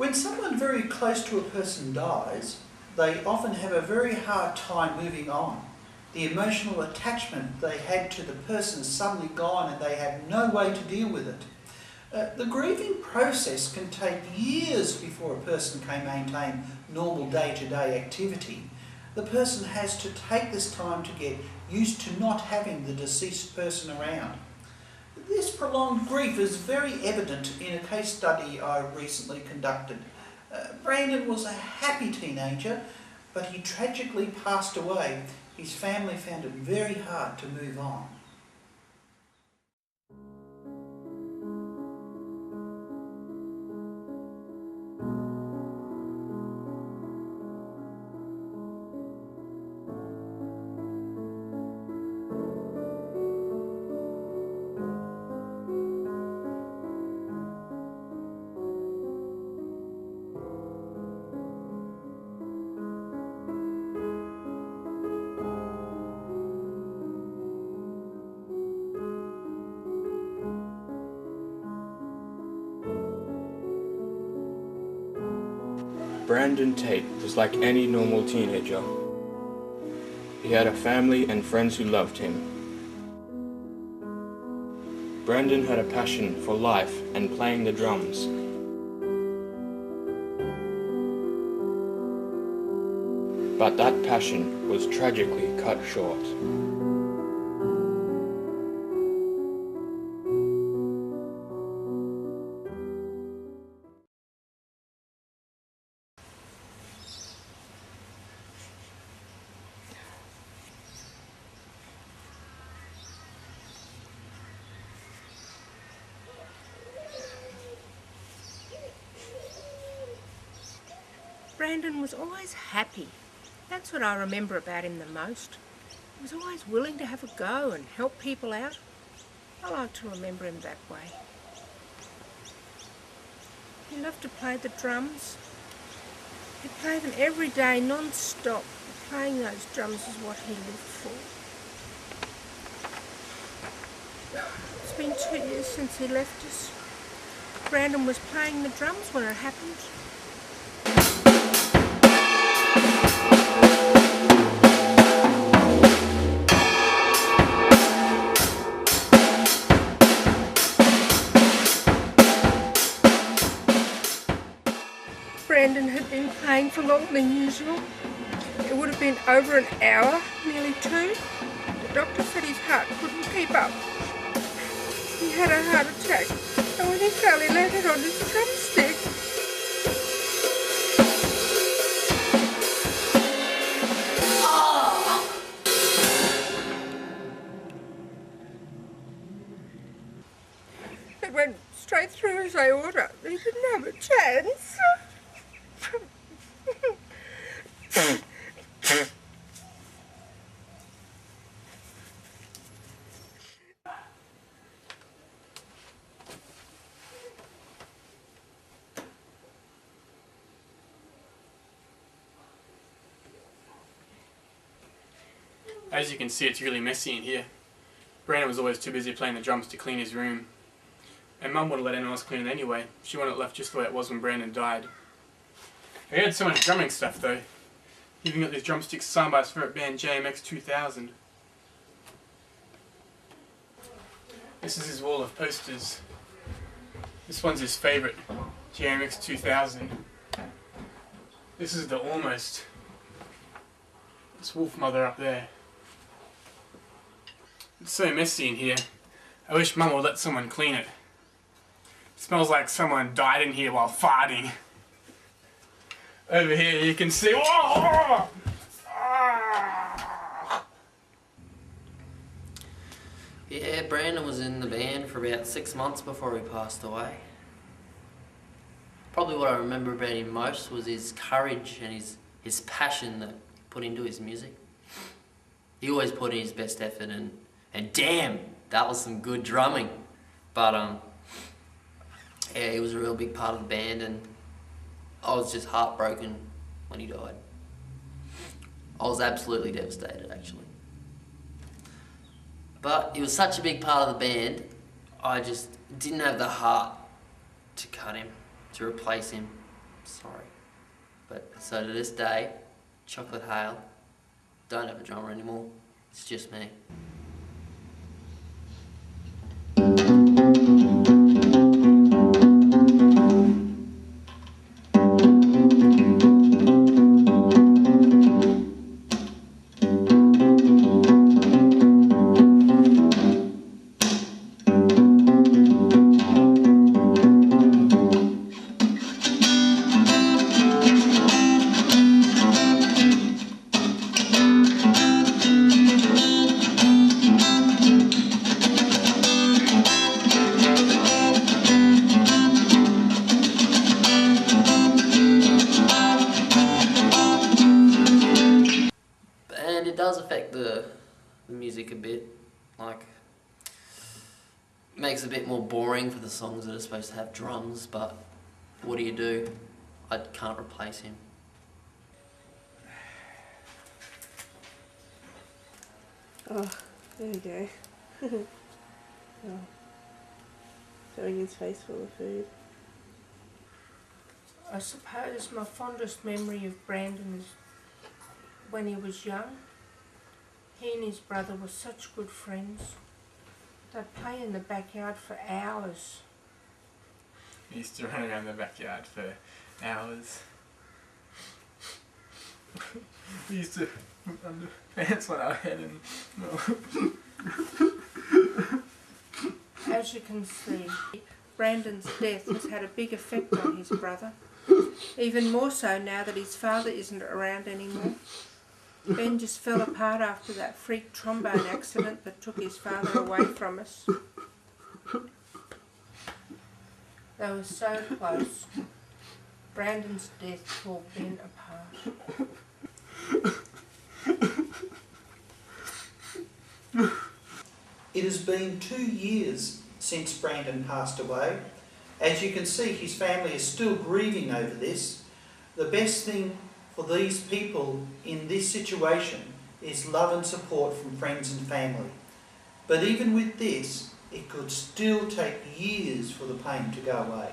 When someone very close to a person dies, they often have a very hard time moving on. The emotional attachment they had to the person is suddenly gone and they have no way to deal with it. The grieving process can take years before a person can maintain normal day-to-day activity. The person has to take this time to get used to not having the deceased person around. This prolonged grief is very evident in a case study I recently conducted. Brandon was a happy teenager, but he tragically passed away. His family found it very hard to move on. Brandon Tate was like any normal teenager. He had a family and friends who loved him. Brandon had a passion for life and playing the drums. But that passion was tragically cut short. Brandon was always happy. That's what I remember about him the most. He was always willing to have a go and help people out. I like to remember him that way. He loved to play the drums. He'd play them every day, non-stop. Playing those drums is what he lived for. It's been 2 years since he left us. Brandon was playing the drums when it happened. Brandon had been playing for longer than usual. It would have been over an hour, nearly 2. The doctor said his heart couldn't keep up. He had a heart attack, and when he fell, he landed on his drumstick. It went straight through his aorta. He didn't have a chance. As you can see, it's really messy in here. Brandon was always too busy playing the drums to clean his room. And Mum wouldn't let anyone else clean it anyway. She wanted it left just the way it was when Brandon died. He had so much drumming stuff though. He even got these drumsticks signed by his favourite band, JMX 2000. This is his wall of posters. This one's his favourite, JMX 2000. This is the Almost. It's Wolf Mother up there. It's so messy in here. I wish Mum would let someone clean it. It smells like someone died in here while farting. Over here you can see... Whoa! Yeah, Brandon was in the band for about 6 months before he passed away. Probably what I remember about him most was his courage and his passion that he put into his music. He always put in his best effort and damn, that was some good drumming. But yeah, he was a real big part of the band, and I was just heartbroken when he died. I was absolutely devastated, actually. But he was such a big part of the band, I just didn't have the heart to cut him, to replace him. sorry. But so to this day, Chocolate Hale, don't have a drummer anymore. It's just me. And it does affect the music a bit, like, makes it a bit more boring for the songs that are supposed to have drums, but what do? I can't replace him. Oh, there you go. Oh. Showing his face full of food. I suppose my fondest memory of Brandon is when he was young. He and his brother were such good friends. They'd play in the backyard for hours. We used to run around the backyard for hours. We used to put underpants on our head and... As you can see, Brandon's death has had a big effect on his brother. Even more so now that his father isn't around anymore. Ben just fell apart after that freak trombone accident that took his father away from us. They were so close. Brandon's death tore Ben apart. It has been 2 years since Brandon passed away. As you can see, his family is still grieving over this. The best thing for these people in this situation is love and support from friends and family. But even with this, it could still take years for the pain to go away.